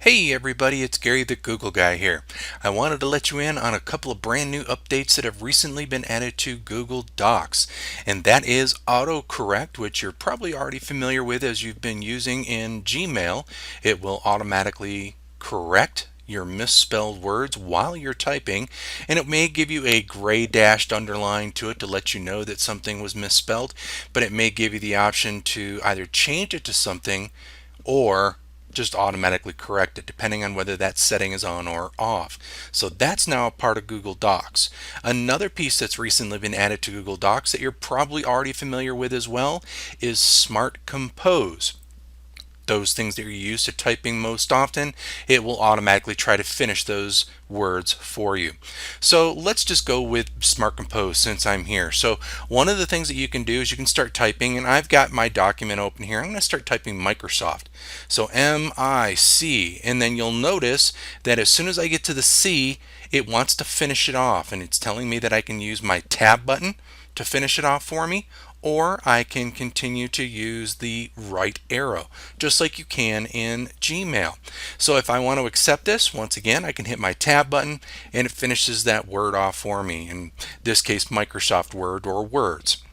Hey everybody, it's Gary the Google Guy here. I wanted to let you in on a couple of brand new updates that have recently been added to Google Docs, and that is autocorrect, which you're probably already familiar with as you've been using in Gmail. It will automatically correct your misspelled words while you're typing, and it may give you a gray dashed underline to it to let you know that something was misspelled, but it may give you the option to either change it to something or just automatically correct it depending on whether that setting is on or off. So that's now a part of Google Docs. Another piece that's recently been added to Google Docs that you're probably already familiar with as well is Smart Compose. Those things that you're used to typing most often, it will automatically try to finish those words for you. So let's just go with Smart Compose since I'm here. So one of the things that you can do is you can start typing, and I've got my document open here. I'm going to start typing Microsoft. So M-I-C, and then you'll notice that as soon as I get to the C, it wants to finish it off, and it's telling me that I can use my tab button to finish it off for me, or I can continue to use the right arrow, just like you can in Gmail. So if I want to accept this, once again, I can hit my tab button and it finishes that word off for me. In this case, Microsoft Word or Words.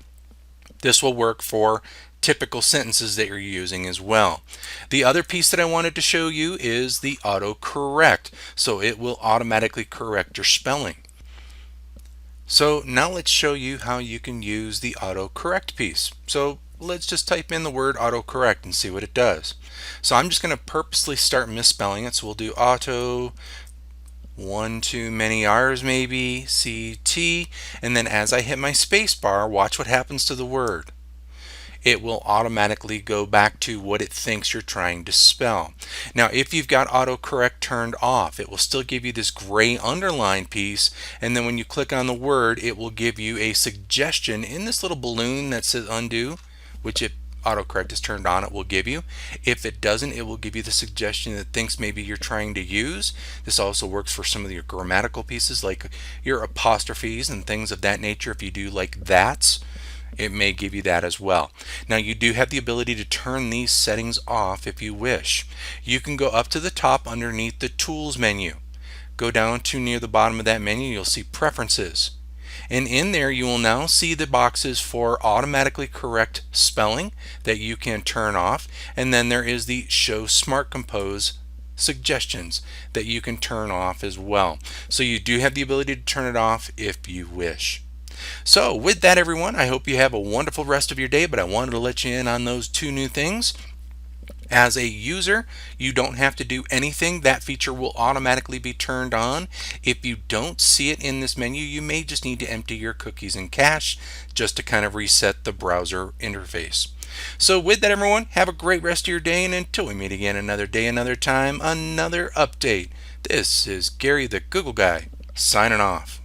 This will work for typical sentences that you're using as well. The other piece that I wanted to show you is the autocorrect. So it will automatically correct your spelling. So now let's show you how you can use the autocorrect piece. So let's just type in the word autocorrect and see what it does. So I'm just going to purposely start misspelling it. So we'll do auto, one too many R's maybe, CT, and then as I hit my space bar, watch what happens to the word. It will automatically go back to what it thinks you're trying to spell. Now, if you've got autocorrect turned off, it will still give you this gray underline piece, and then when you click on the word, it will give you a suggestion in this little balloon that says undo, which if autocorrect is turned on, it will give you. If it doesn't, it will give you the suggestion that thinks maybe you're trying to use. This also works for some of your grammatical pieces like your apostrophes and things of that nature. If you do like that's, it may give you that as well. Now you do have the ability to turn these settings off if you wish. You can go up to the top underneath the Tools menu. Go down to near the bottom of that menu, you'll see Preferences. And in there you will now see the boxes for automatically correct spelling that you can turn off. And then there is the Show Smart Compose suggestions that you can turn off as well. So you do have the ability to turn it off if you wish. So with that, everyone, I hope you have a wonderful rest of your day, but I wanted to let you in on those two new things. As a user, you don't have to do anything. That feature will automatically be turned on. If you don't see it in this menu, you may just need to empty your cookies and cache just to kind of reset the browser interface. So with that, everyone, have a great rest of your day, and until we meet again another day, another time, another update. This is Gary the Google Guy signing off.